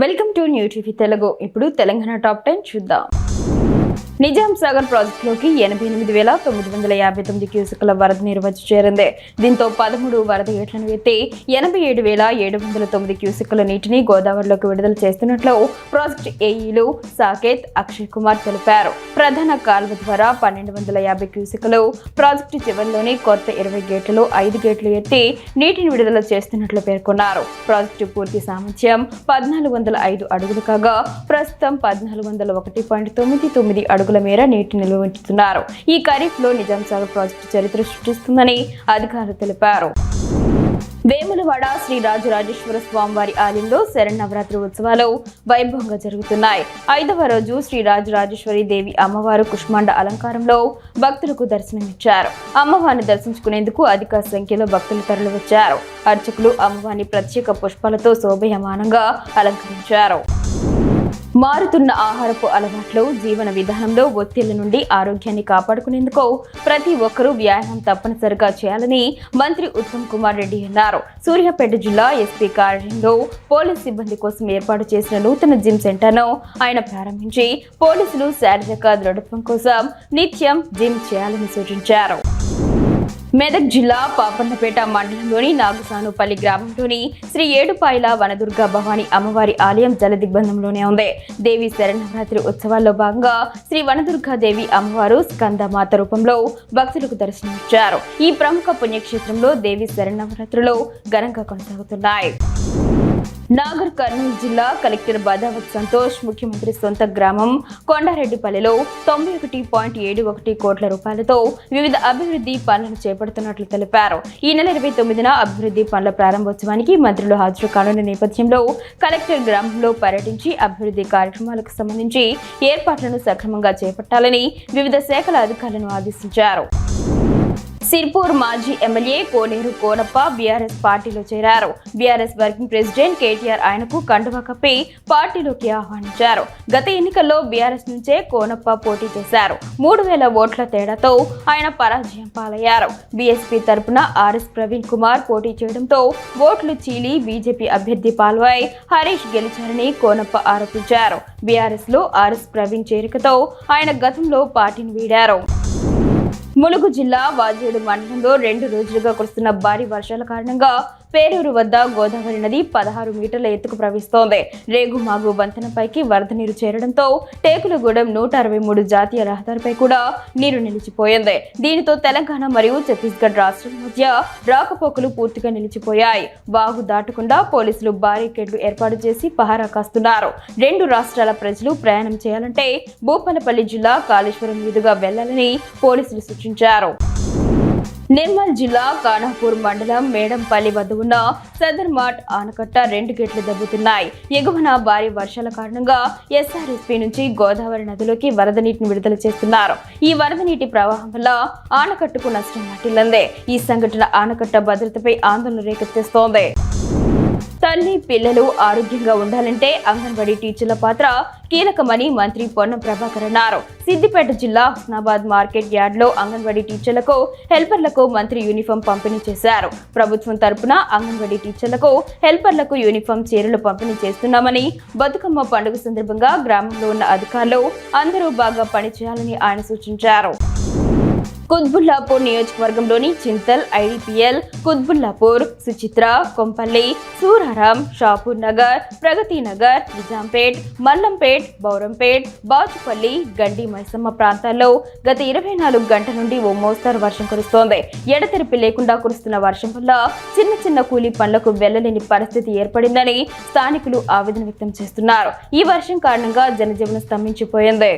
Welcome to new TV Telugu. ఇప్పుడు Telangana top 10 చూద్దాం. నిజాం సాగర్ ప్రాజెక్టులోకి 88,959 క్యూసెక్ల వరద నీరు వచ్చి చేరింది. దీంతో 13 వరద గేట్లను ఎత్తి 87,709 క్యూసెక్ల నీటిని గోదావరిలోకి విడుదల చేస్తున్నట్లు ప్రాజెక్టు ఏఈలు సాకేత్, అక్షయ్ కుమార్ తెలిపారు. ప్రధాన కాల్వ ద్వారా 1250 క్యూసెక్లు, ప్రాజెక్టు చివరిలోని కొత్త 20 గేట్లలో 5 గేట్లు ఎత్తి నీటిని విడుదల చేస్తున్నట్లు పేర్కొన్నారు. ప్రాజెక్టు పూర్తి సామర్థ్యం 1405 అడుగులు కాగా ప్రస్తుతం 1401.99 అడుగుల మేర నీటి నిల్వ ఉంచుతున్నారు. ఈ ఖరీఫ్ లో నిజాం సాగర్ ప్రాజెక్టు చరిత్ర సృష్టిస్తుందని అధికారులు తెలిపారు. వేములవాడ శ్రీ రాజరాజేశ్వర స్వామివారి ఆలయంలో శరన్నవరాత్రి ఉత్సవాలు వైభవంగా జరుగుతున్నాయి. 5వ రోజు శ్రీ రాజరాజేశ్వరి దేవి అమ్మవారు కుష్మాండ అలంకారంలో భక్తులకు దర్శనమిచ్చారు. అమ్మవారిని దర్శించుకునేందుకు అధిక సంఖ్యలో భక్తులు తరలివచ్చారు. అర్చకులు అమ్మవారిని ప్రత్యేక పుష్పాలతో శోభయమానంగా అలంకరించారు. మారుతున్న ఆహారపు అలవాట్లు, జీవన విధానంలో ఒత్తిళ్ల నుండి ఆరోగ్యాన్ని కాపాడుకునేందుకు ప్రతి ఒక్కరూ వ్యాయామం తప్పనిసరిగా చేయాలని మంత్రి ఉత్తమ్ కుమార్ రెడ్డి అన్నారు. సూర్యాపేట జిల్లా ఎస్పీ కార్యాలయంలో పోలీస్ సిబ్బంది కోసం ఏర్పాటు చేసిన నూతన జిమ్ సెంటర్ను ఆయన ప్రారంభించి పోలీసులు శారీరక దృఢత్వం కోసం నిత్యం జిమ్ చేయాలని సూచించారు. మెదక్ జిల్లా పాపన్నపేట మండలంలోని నాగసానుపల్లి గ్రామంలోని శ్రీ ఏడుపాయల వనదుర్గ భవానీ అమ్మవారి ఆలయం జలదిగ్బంధంలోనే ఉంది. దేవి శరన్నవరాత్రి ఉత్సవాల్లో భాగంగా శ్రీ వనదుర్గాదేవి అమ్మవారు స్కందమాత రూపంలో భక్తులకు దర్శనమిచ్చారు. ఈ ప్రముఖ పుణ్యక్షేత్రంలో దేవి శరన్నవరాత్రులు ఘనంగా కొనసాగుతున్నాయి. నాగర్ కర్నూలు జిల్లా కలెక్టర్ బదావత్ సంతోష్ ముఖ్యమంత్రి సొంత గ్రామం కొండారెడ్డిపల్లిలో 91.71 కోట్ల రూపాయలతో వివిధ అభివృద్ధి పనులను చేపడుతున్నట్లు తెలిపారు. ఈ నెల 29న అభివృద్ధి పనుల ప్రారంభోత్సవానికి మంత్రులు హాజరు కానున్న నేపథ్యంలో కలెక్టర్ గ్రామంలో పర్యటించి అభివృద్ధి కార్యక్రమాలకు సంబంధించి ఏర్పాట్లను సక్రమంగా చేపట్టాలని వివిధ శాఖల అధికారులను ఆదేశించారు. సిర్పూర్ మాజీ ఎమ్మెల్యే కోనేరు కోనప్ప బీఆర్ఎస్ పార్టీలో చేరారు. బీఆర్ఎస్ వర్కింగ్ ప్రెసిడెంట్ కేటీఆర్ ఆయనకు కండువా కప్పి పార్టీలోకి ఆహ్వానించారు. గత ఎన్నికల్లో బీఆర్ఎస్ నుంచే కోనప్ప పోటీ చేశారు. 3,000 ఓట్ల తేడాతో ఆయన పరాజయం పాలయ్యారు. బీఎస్పీ తరపున ఆర్ఎస్ ప్రవీణ్ కుమార్ పోటీ చేయడంతో ఓట్లు చీలి బీజేపీ అభ్యర్థి పాల్వై హరీష్ గెలిచారని కోనప్ప ఆరోపించారు. బీఆర్ఎస్ లో ఆర్ఎస్ ప్రవీణ్ చేరికతో ఆయన గతంలో పార్టీని వీడారు. ములుగు జిల్లా వాజేడు మండలంలో 2 రోజులుగా కురుస్తున్న భారీ వర్షాల కారణంగా పేరూరు వద్ద గోదావరి నది 16 మీటర్ల ఎత్తుకు ప్రవహిస్తోంది. రేగుమాగు వంతెనపైకి వరద నీరు చేరడంతో టేకులగూడెం 163 జాతీయ రహదారిపై కూడా నీరు నిలిచిపోయింది. దీనితో తెలంగాణ మరియు ఛత్తీస్గఢ్ రాష్ట్రాల మధ్య రాకపోకలు పూర్తిగా నిలిచిపోయాయి. వాగు దాటకుండా పోలీసులు బారికేడ్లు ఏర్పాటు చేసి పహారా కాస్తున్నారు. 2 రాష్ట్రాల ప్రజలు ప్రయాణం చేయాలంటే భూపాలపల్లి జిల్లా కాళేశ్వరం మీదుగా వెళ్లాలని పోలీసులు సూచించారు. నిర్మల్ జిల్లా ఖానాపూర్ మండలం మేడంపల్లి వద్ద ఉన్న సదర్మాట్ ఆనకట్ట 2 గేట్లు దెబ్బతిన్నాయి. ఎగువన భారీ వర్షాల కారణంగా ఎస్ఆర్ఎస్పీ నుంచి గోదావరి నదిలోకి వరద నీటిని విడుదల చేస్తున్నారు. ఈ వరద నీటి ప్రవాహం వల్ల ఆనకట్టకు నష్టం వాటిల్లింది. ఈ సంఘటన ఆనకట్ట భద్రతపై ఆందోళన రేకెత్తిస్తోంది. తల్లి పిల్లలు ఆరోగ్యంగా ఉండాలంటే అంగన్వాడీ టీచర్ల పాత్ర కీలకమని మంత్రి పొన్నం ప్రభాకర్ అన్నారు. సిద్దిపేట జిల్లా హుస్నాబాద్ మార్కెట్ యార్డ్లో అంగన్వాడీ టీచర్లకు హెల్పర్లకు మంత్రి యూనిఫామ్ పంపిణీ చేశారు. ప్రభుత్వం తరపున అంగన్వాడీ టీచర్లకు హెల్పర్లకు యూనిఫామ్ చీరలు పంపిణీ చేస్తున్నామని, బతుకమ్మ పండుగ సందర్భంగా గ్రామంలో ఉన్న అధికారులు అందరూ బాగా పనిచేయాలని ఆయన సూచించారు. కుత్బుల్లాపూర్ నియోజకవర్గంలోని చింతల్, ఐడిపిఎల్, కుత్బుల్లాపూర్, సుచిత్ర, కొంపల్లి, సూరారం, షాపూర్ నగర్, ప్రగతి నగర్, నిజాంపేట్, మల్లంపేట్, బౌరంపేట్, బాచుపల్లి, గండి మైసమ్మ ప్రాంతాల్లో గత 24 గంటల నుండి ఓ మోస్తరు వర్షం కురుస్తోంది. ఎడతెరిపి లేకుండా కురుస్తున్న వర్షం వల్ల చిన్న చిన్న కూలీ పనులకు వెళ్లలేని పరిస్థితి ఏర్పడిందని స్థానికులు ఆవేదన వ్యక్తం చేస్తున్నారు. ఈ వర్షం కారణంగా జనజీవనం స్తంభించిపోయింది.